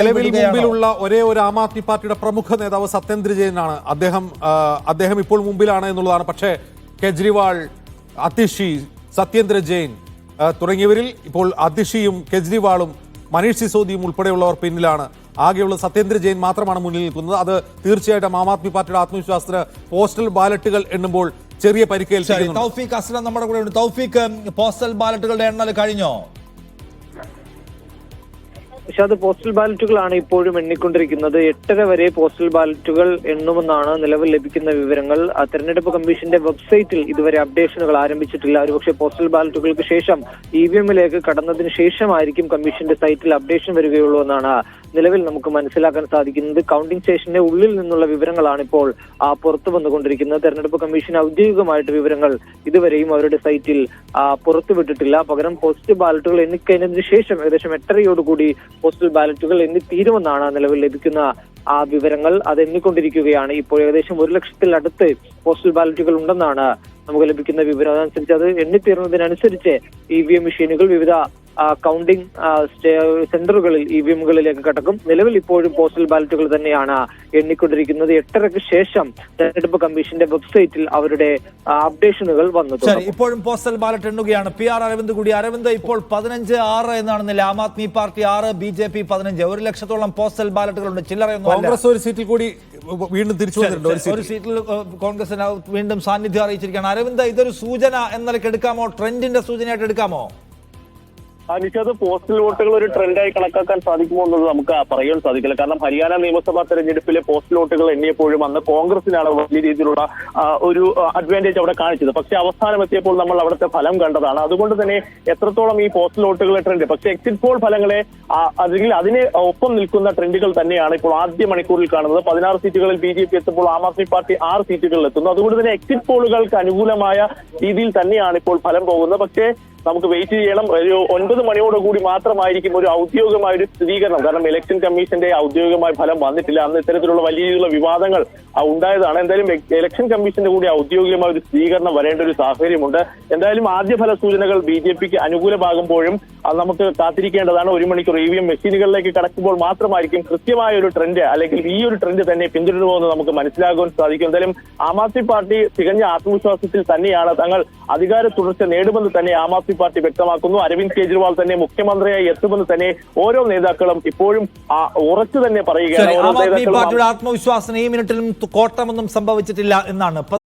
നിലവിൽ മുമ്പിലുള്ള ഒരേ ഒരു ആം ആദ്മി പാർട്ടിയുടെ പ്രമുഖ നേതാവ് സത്യേന്ദ്ര ജെയിനാണ്. അദ്ദേഹം ഇപ്പോൾ മുമ്പിലാണ് എന്നുള്ളതാണ്. പക്ഷേ കെജ്രിവാൾ, അതിഷി, സത്യേന്ദ്ര ജെയിൻ തുടങ്ങിയവരിൽ ഇപ്പോൾ അതിഷിയും കെജ്രിവാളും മനീഷ് സിസോദിയും ഉൾപ്പെടെയുള്ളവർ പിന്നിലാണ്. ആകെയുള്ള സത്യേന്ദ്ര ജെയിൻ മാത്രമാണ് മുന്നിൽ നിൽക്കുന്നത്. അത് തീർച്ചയായിട്ടും ആം ആദ്മി പാർട്ടിയുടെ ആത്മവിശ്വാസത്തിന് പോസ്റ്റൽ ബാലറ്റുകൾ എണ്ണുമ്പോൾ ചെറിയ പരിക്കേൽക്കുന്നു. തൗഫീഖ് അസ്ലം നമ്മുടെ കൂടെ ഉണ്ട്. തൗഫീഖ്, പോസ്റ്റൽ ബാലറ്റുകളുടെ എണ്ണൽ കഴിഞ്ഞോ? പക്ഷെ അത് പോസ്റ്റൽ ബാലറ്റുകളാണ് ഇപ്പോഴും എണ്ണിക്കൊണ്ടിരിക്കുന്നത്. 8:30 വരെ പോസ്റ്റൽ ബാലറ്റുകൾ എണ്ണുമെന്നാണ് നിലവിൽ ലഭിക്കുന്ന വിവരങ്ങൾ. തെരഞ്ഞെടുപ്പ് കമ്മീഷന്റെ വെബ്സൈറ്റിൽ ഇതുവരെ അപ്ഡേഷനുകൾ ആരംഭിച്ചിട്ടില്ല. ഒരുപക്ഷെ പോസ്റ്റൽ ബാലറ്റുകൾക്ക് ശേഷം EVM-ലേക്ക് കടന്നതിന് ശേഷമായിരിക്കും കമ്മീഷന്റെ സൈറ്റിൽ അപ്ഡേഷൻ വരികയുള്ളൂ എന്നാണ് നിലവിൽ നമുക്ക് മനസ്സിലാക്കാൻ സാധിക്കുന്നത്. കൗണ്ടിംഗ് സ്റ്റേഷന്റെ ഉള്ളിൽ നിന്നുള്ള വിവരങ്ങളാണ് ഇപ്പോൾ പുറത്തു വന്നുകൊണ്ടിരിക്കുന്നത്. തെരഞ്ഞെടുപ്പ് കമ്മീഷൻ ഔദ്യോഗികമായിട്ട് വിവരങ്ങൾ ഇതുവരെയും അവരുടെ സൈറ്റിൽ പുറത്തുവിട്ടിട്ടില്ല. പകരം പോസ്റ്റൽ ബാലറ്റുകൾ എണ്ണിക്കഴിഞ്ഞതിന് ശേഷം ഏകദേശം 8:30യോടുകൂടി പോസ്റ്റൽ ബാലറ്റുകൾ എണ്ണിത്തീരുമെന്നാണ് നിലവിൽ ലഭിക്കുന്ന വിവരങ്ങൾ. അത് എണ്ണിക്കൊണ്ടിരിക്കുകയാണ്. ഇപ്പോൾ ഏകദേശം 1 ലക്ഷത്തിലടുത്ത് പോസ്റ്റൽ ബാലറ്റുകൾ ഉണ്ടെന്നാണ് നമുക്ക് ലഭിക്കുന്ന വിവരം. അതനുസരിച്ച് അത് എണ്ണിത്തീർന്നതിനനുസരിച്ച് EVM മെഷീനുകൾ വിവിധ കൗണ്ടിംഗ് സെന്ററുകളിൽ EVM-കളിലേക്ക് കടക്കും. നിലവിൽ ഇപ്പോഴും പോസ്റ്റൽ ബാലറ്റുകൾ തന്നെയാണ് എണ്ണിക്കൊണ്ടിരിക്കുന്നത്. 8:30ക്ക് ശേഷം തെരഞ്ഞെടുപ്പ് കമ്മീഷന്റെ വെബ്സൈറ്റിൽ അവരുടെ അപ്ഡേഷനുകൾ വന്നു. ഇപ്പോഴും പോസ്റ്റൽ ബാലറ്റ് എണ്ണുകയാണ്. PR അരവിന്ദ് കൂടി. അരവിന്ദ്, ഇപ്പോൾ 15-6 എന്നാണ് നില. Aam Aadmi party 6, BJP 15. 1 ലക്ഷത്തോളം പോസ്റ്റൽ ബാലറ്റുകളുണ്ട്. ചില്ലറയൊന്നും കോൺഗ്രസ് ഒരു സീറ്റിൽ കൂടി വീണ്ടും തിരിച്ചു വന്നിട്ടുണ്ട്. ഒരു സീറ്റിൽ കോൺഗ്രസിന് വീണ്ടും സാന്നിധ്യം അറിയിച്ചിരിക്കുകയാണ്. അരവിന്ദ്, ഇതൊരു സൂചന എന്ന നിലയ്ക്ക് എടുക്കാമോ? ട്രെൻഡിന്റെ സൂചനയായിട്ട് എടുക്കാമോ? നിഷാദ്, പോസ്റ്റൽ വോട്ടുകൾ ഒരു ട്രെൻഡായി കണക്കാക്കാൻ സാധിക്കുമോ എന്നത് നമുക്ക് പറയാൻ സാധിക്കില്ല. കാരണം ഹരിയാന നിയമസഭാ തെരഞ്ഞെടുപ്പിലെ പോസ്റ്റൽ വോട്ടുകൾ എണ്ണിയപ്പോഴും അന്ന് കോൺഗ്രസിനാണ് വലിയ രീതിയിലുള്ള ഒരു അഡ്വാൻറ്റേജ് അവിടെ കാണിച്ചത്. പക്ഷെ അവസാനം എത്തിയപ്പോൾ നമ്മൾ അവിടുത്തെ ഫലം കണ്ടതാണ്. അതുകൊണ്ട് തന്നെ എത്രത്തോളം ഈ പോസ്റ്റൽ വോട്ടുകളെ ട്രെൻഡ്, പക്ഷെ എക്സിറ്റ് പോൾ ഫലങ്ങളെ അല്ലെങ്കിൽ അതിനെ ഒപ്പം നിൽക്കുന്ന ട്രെൻഡുകൾ തന്നെയാണ് ഇപ്പോൾ ആദ്യ മണിക്കൂറിൽ കാണുന്നത്. 16 സീറ്റുകളിൽ BJP എത്തുമ്പോൾ ആം ആദ്മി പാർട്ടി 6 സീറ്റുകളിൽ എത്തുന്നു. അതുകൊണ്ട് തന്നെ എക്സിറ്റ് പോളുകൾക്ക് അനുകൂലമായ രീതിയിൽ തന്നെയാണ് ഇപ്പോൾ ഫലം പോകുന്നത്. പക്ഷേ നമുക്ക് വെയിറ്റ് ചെയ്യണം. ഒരു 9 മണിയോടുകൂടി മാത്രമായിരിക്കും ഒരു ഔദ്യോഗികമായ ഒരു സ്ഥിരീകരണം. കാരണം ഇലക്ഷൻ കമ്മീഷന്റെ ഔദ്യോഗികമായ ഫലം വന്നിട്ടില്ല. അന്ന് ഇത്തരത്തിലുള്ള വലിയ രീതിയിലുള്ള വിവാദങ്ങൾ ഉണ്ടായതാണ്. എന്തായാലും ഇലക്ഷൻ കമ്മീഷന്റെ കൂടി ഔദ്യോഗികമായ ഒരു സ്ഥിരീകരണം വരേണ്ട ഒരു സാഹചര്യമുണ്ട്. എന്തായാലും ആദ്യ ഫല സൂചനകൾ BJPക്ക് അനുകൂലമാകുമ്പോഴും അത് നമുക്ക് കാത്തിരിക്കേണ്ടതാണ്. 1 മണിക്കൂർ EVM മെഷീനുകളിലേക്ക് കടക്കുമ്പോൾ മാത്രമായിരിക്കും കൃത്യമായ ഒരു ട്രെൻഡ്, അല്ലെങ്കിൽ ഈ ഒരു ട്രെൻഡ് തന്നെ പിന്തുടരുമോ എന്ന് നമുക്ക് മനസ്സിലാക്കാൻ സാധിക്കും. എന്തായാലും ആം ആദ്മി പാർട്ടി തികഞ്ഞ ആത്മവിശ്വാസത്തിൽ തന്നെയാണ്. തങ്ങൾ അധികാര തുടർച്ച നേടുമെന്ന് തന്നെ ആം ആദ്മി പാർട്ടി വ്യക്തമാക്കുന്നു. അരവിന്ദ് കെജ്രിവാൾ തന്നെ മുഖ്യമന്ത്രിയായി എത്തുമെന്ന് തന്നെ ഓരോ നേതാക്കളും ഇപ്പോഴും ഉറച്ചു തന്നെ പറയുകയാണ്. ആം ആദ്മി പാർട്ടിയുടെ ആത്മവിശ്വാസത്തിന് ഈ മിനിറ്റിലും കോട്ടമൊന്നും സംഭവിച്ചിട്ടില്ല എന്നാണ്.